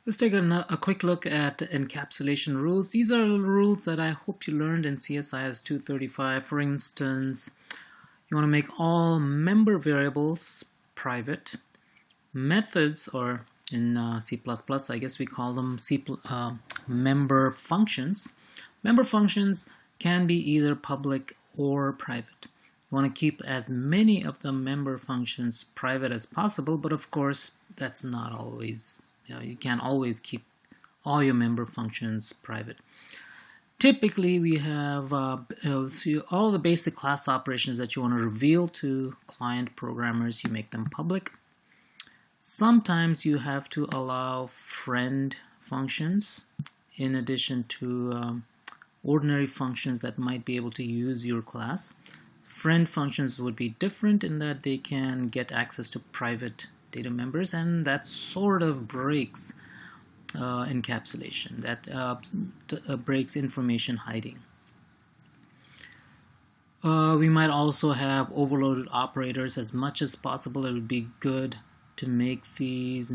Let's take a quick look at encapsulation rules. These are rules that I hope you learned in CSIS 235. For instance, you want to make all member variables private. Methods, or in C++, I guess we call them member functions. Member functions can be either public or private. You want to keep as many of the member functions private as possible, but of course that's not always, you can't always keep all your member functions private. Typically we have all the basic class operations that you want to reveal to client programmers, you make them public. Sometimes you have to allow friend functions in addition to ordinary functions that might be able to use your class. Friend functions would be different in that they can get access to private data members, and that sort of breaks encapsulation, that breaks information hiding. We might also have overloaded operators. As much as possible, it would be good to make these.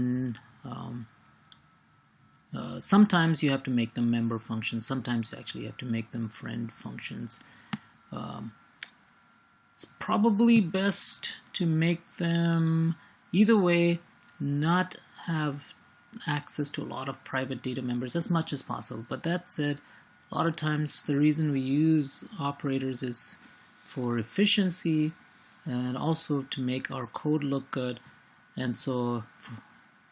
Sometimes you have to make them member functions. Sometimes you actually have to make them friend functions. It's probably best to make them either way, not have access to a lot of private data members as much as possible. But that said, a lot of times the reason we use operators is for efficiency and also to make our code look good. And so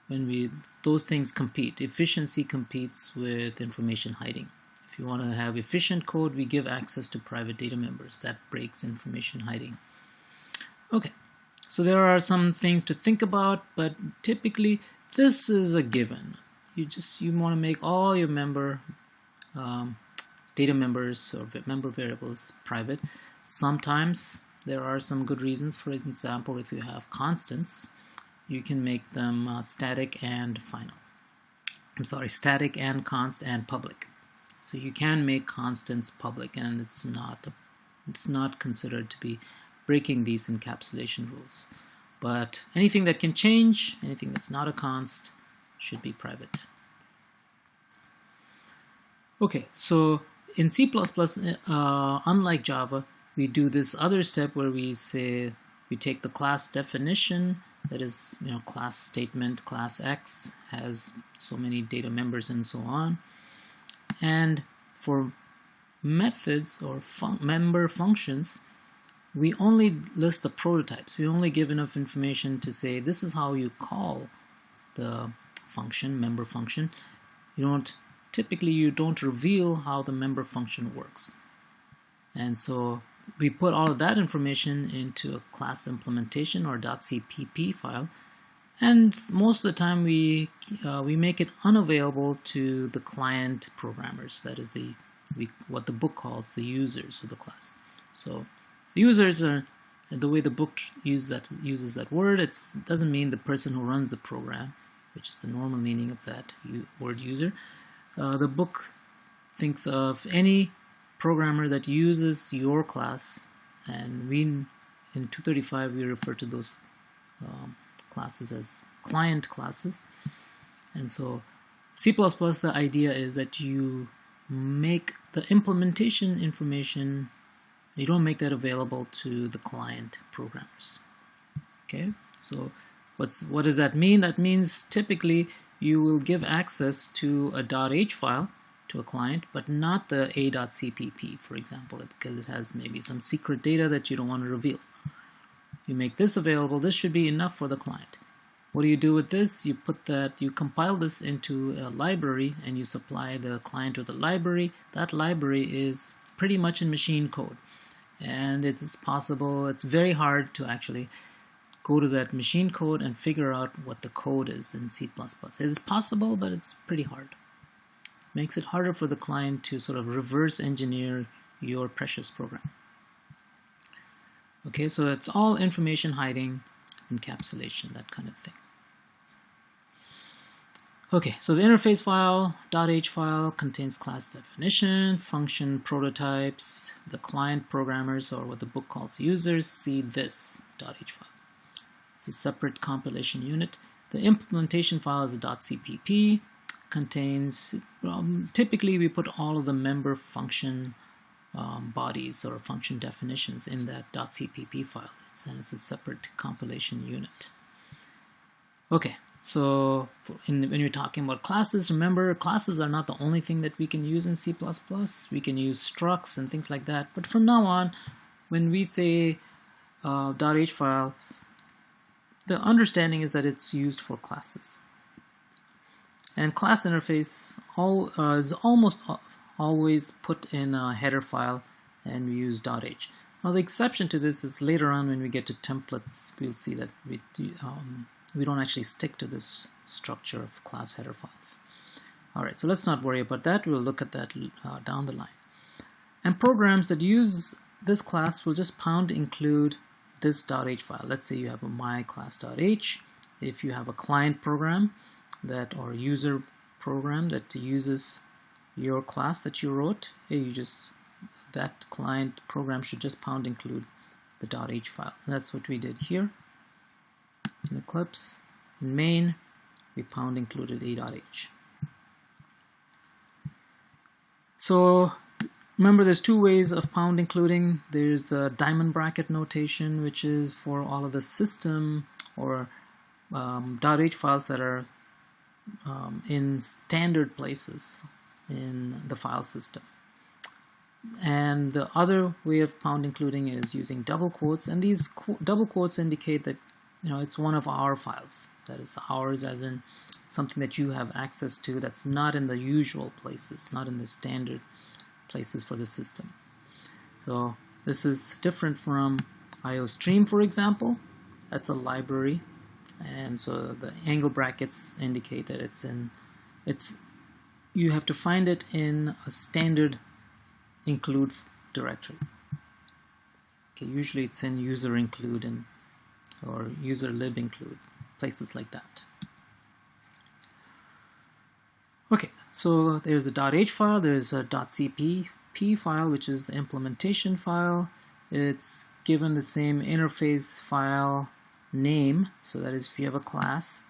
when those things compete, efficiency competes with information hiding. If you want to have efficient code, we give access to private data members. That breaks information hiding. Okay, so there are some things to think about, but typically this is a given. You want to make all your data members or member variables private. Sometimes there are some good reasons. For example, if you have constants, you can make them static and final. Static and const and public. So you can make constants public, and it's not considered to be breaking these encapsulation rules. But anything that can change, anything that's not a const, should be private. Okay, so in C++, unlike Java, we do this other step where we say we take the class definition. That is, class statement, class X has so many data members and so on. And for methods or member functions, we only list the prototypes. We only give enough information to say this is how you call the function, member function. Typically you don't reveal how the member function works. And so we put all of that information into a class implementation or .cpp file, and most of the time we make it unavailable to the client programmers. That is what the book calls the users of the class. So the users are, the way the book uses that word, it doesn't mean the person who runs the program, which is the normal meaning of that word user. The book thinks of any programmer that uses your class, and in 235 we refer to those classes as client classes. And so C++, the idea is that you make the implementation information, you don't make that available to the client programmers. Okay, so what does that mean? That means typically you will give access to a .h file to a client, but not the a.cpp, for example, because it has maybe some secret data that you don't want to reveal. You make this available. This should be enough for the client. What do you do with this? You compile this into a library, and you supply the client with a library. That library is pretty much in machine code, and it is possible, it's very hard to actually go to that machine code and figure out what the code is in C++. It is possible, but it's pretty hard. Makes it harder for the client to sort of reverse engineer your precious program. Okay, so it's all information hiding, encapsulation, that kind of thing. Okay, so the interface file, .h file, contains class definition, function prototypes. The client programmers, or what the book calls users, see this .h file. It's a separate compilation unit. The implementation file is a .cpp. contains, typically we put all of the member function bodies or function definitions in that .cpp file, and it's a separate compilation unit. Okay, so when you're talking about classes, remember classes are not the only thing that we can use in C++. We can use structs and things like that, but from now on, when we say .h file, the understanding is that it's used for classes. And class interface is almost always put in a header file, and we use .h. Now the exception to this is later on when we get to templates, we'll see that we don't actually stick to this structure of class header files. Alright, so let's not worry about that. We'll look at that down the line. And programs that use this class will just include this .h file. Let's say you have a myClass.h. If you have a client program or user program that uses your class that you wrote, that client program should just include the .h file. And that's what we did here in Eclipse. In main, we included a.h. So remember, there's two ways of including. There's the diamond bracket notation, which is for all of the system or .h files that are in standard places in the file system. And the other way of including is using double quotes, and these double quotes indicate that it's one of our files. That is ours as in something that you have access to that's not in the usual places, not in the standard places for the system. So this is different from IOStream, for example. That's a library, and so the angle brackets indicate that you have to find it in a standard include directory. Okay, usually it's in user include or user lib include, places like that. Okay, so there's a .h file, there's a .cpp file, which is the implementation file. It's given the same interface file name, so that is if you have a class,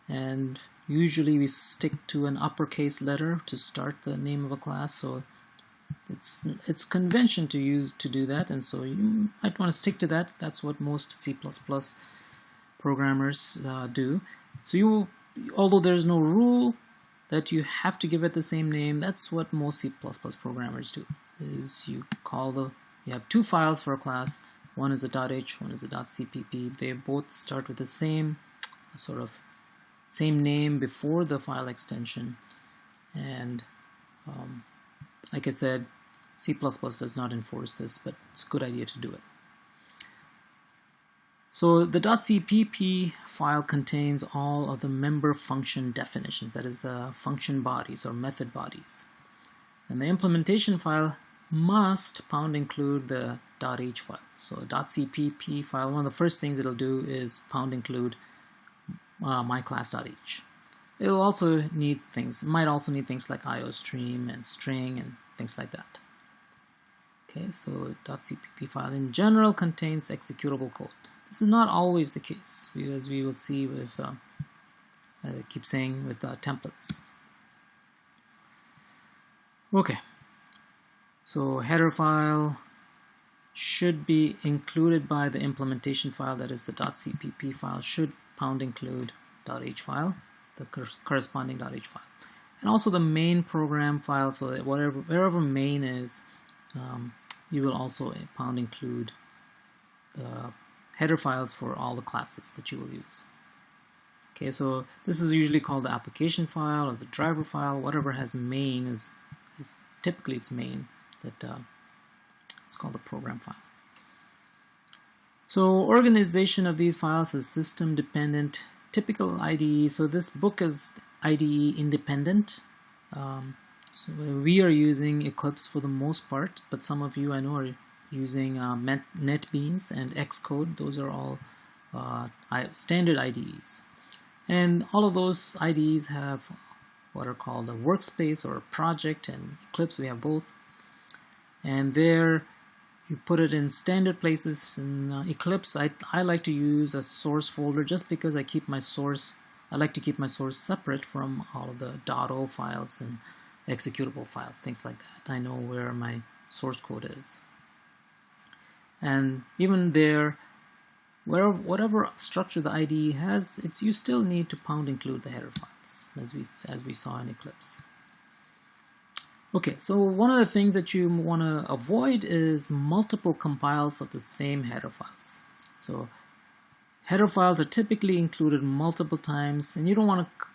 and usually we stick to an uppercase letter to start the name of a class, so it's convention to do that, and so you might want to stick to that. That's what most C++ programmers do. So although there's no rule that you have to give it the same name, that's what most C++ programmers do. Is you have two files for a class. One is a .h, one is a .cpp. They both start with the same name before the file extension, and like I said, C++ does not enforce this, but it's a good idea to do it. So the .cpp file contains all of the member function definitions, that is the function bodies or method bodies. And the implementation file must include the .h file. So a .cpp file, one of the first things it'll do is include myClass.h. It might also need things like IOStream and string and things like that. Okay, so .cpp file in general contains executable code. This is not always the case, as we will see with, I keep saying, with templates. Okay, so header file should be included by the implementation file, that is the .cpp file should include .h file, the corresponding .h file. And also the main program file, so that wherever main is, you will also include the header files for all the classes that you will use. Okay, so this is usually called the application file or the driver file. Whatever has main is typically it's main that is called the program file. So organization of these files is system dependent, typical IDE. So this book is IDE independent. So we are using Eclipse for the most part, but some of you I know are using NetBeans and Xcode. Those are all standard IDEs. And all of those IDEs have what are called a workspace or a project, and Eclipse we have both. And there you put it in standard places. In Eclipse I like to use a source folder just because I keep my source I like to keep my source separate from all of the .o files and executable files, things like that. I know where my source code is. And even there, whatever structure the IDE has, you still need to include the header files, as we saw in Eclipse. Okay, so one of the things that you want to avoid is multiple compiles of the same header files. So header files are typically included multiple times, and you don't want to,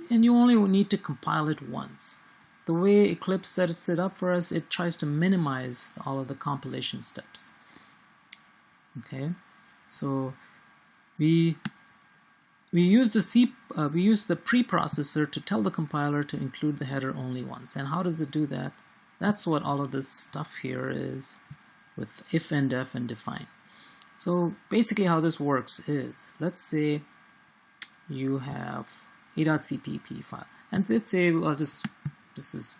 and you only need to compile it once. The way Eclipse sets it up for us, it tries to minimize all of the compilation steps. Okay, so we use the preprocessor to tell the compiler to include the header only once. And how does it do that? That's what all of this stuff here is with if and def and define. So basically how this works is, let's say you have a.cpp file, and let's say, well,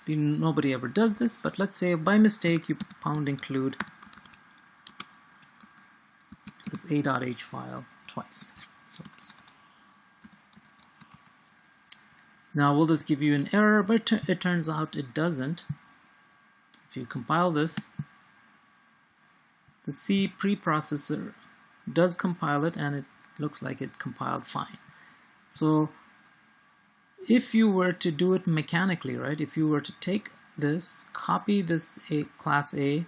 nobody ever does this, but let's say by mistake you include this a.h file twice. Oops. Now will this give you an error? But it turns out it doesn't. If you compile this, the C preprocessor does compile it, and it looks like it compiled fine. So if you were to do it mechanically, right, if you were to take this, copy this class A,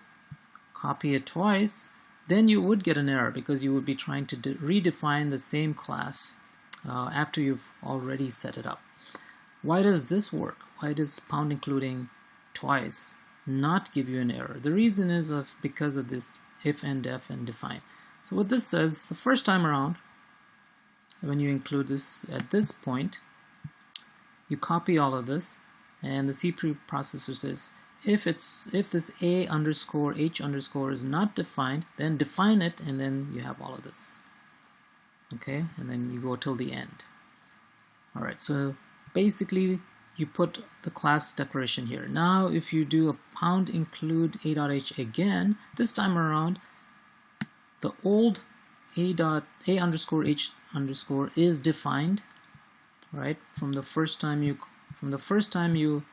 copy it twice, then you would get an error because you would be trying to redefine the same class after you've already set it up. Why does this work? Why does including twice not give you an error? The reason is because of this if and def and define. So what this says, the first time around, when you include this at this point, you copy all of this, and the C preprocessor says, if this a underscore h underscore is not defined, then define it, and then you have all of this. Okay, and then you go till the end. All right, so basically you put the class declaration here. Now if you do a include a.h again, this time around the old a underscore h underscore is defined, right? From the first time you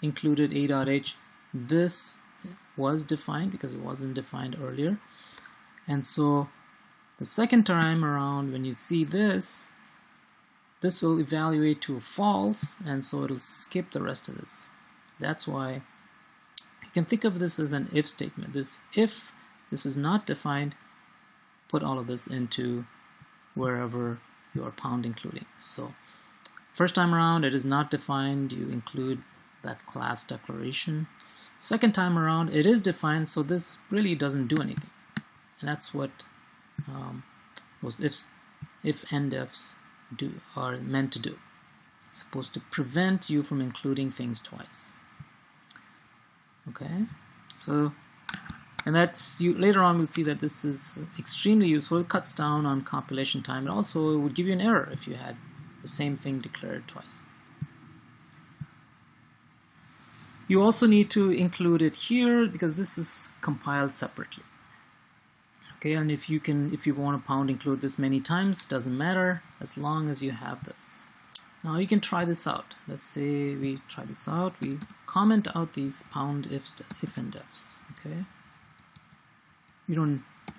included a.h, this was defined because it wasn't defined earlier. And so the second time around, when you see this will evaluate to false, and so it'll skip the rest of this. That's why you can think of this as an if statement. If this is not defined, put all of this into wherever you are including. So first time around, it is not defined, you include that class declaration. Second time around, it is defined, so this really doesn't do anything. And that's what those if and defs are meant to do. It's supposed to prevent you from including things twice. Okay, so, and that's, later on we'll see that this is extremely useful. It cuts down on compilation time. It also would give you an error if you had the same thing declared twice. You also need to include it here because this is compiled separately. Okay, and if you want to include this many times, doesn't matter as long as you have this. Now you can try this out. Let's say we try this out. We comment out these if and defs. Okay,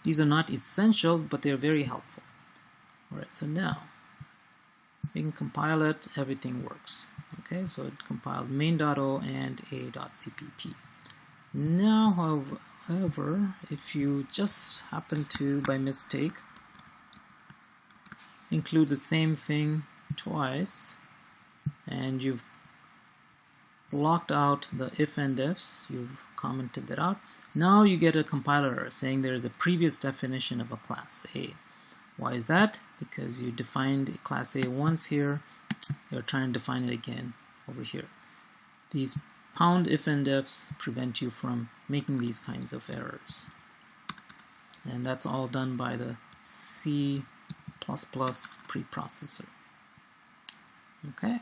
these are not essential, but they're very helpful. All right, so now we can compile it. Everything works. Okay, so it compiled main.o and a.cpp. Now, however, if you just happen to, by mistake, include the same thing twice, and you've blocked out the if and defs, you've commented that out, now you get a compiler error saying there is a previous definition of a class A. Why is that? Because you defined class A once here, you're trying to define it again over here. These if and defs prevent you from making these kinds of errors. And that's all done by the C++ preprocessor. Okay.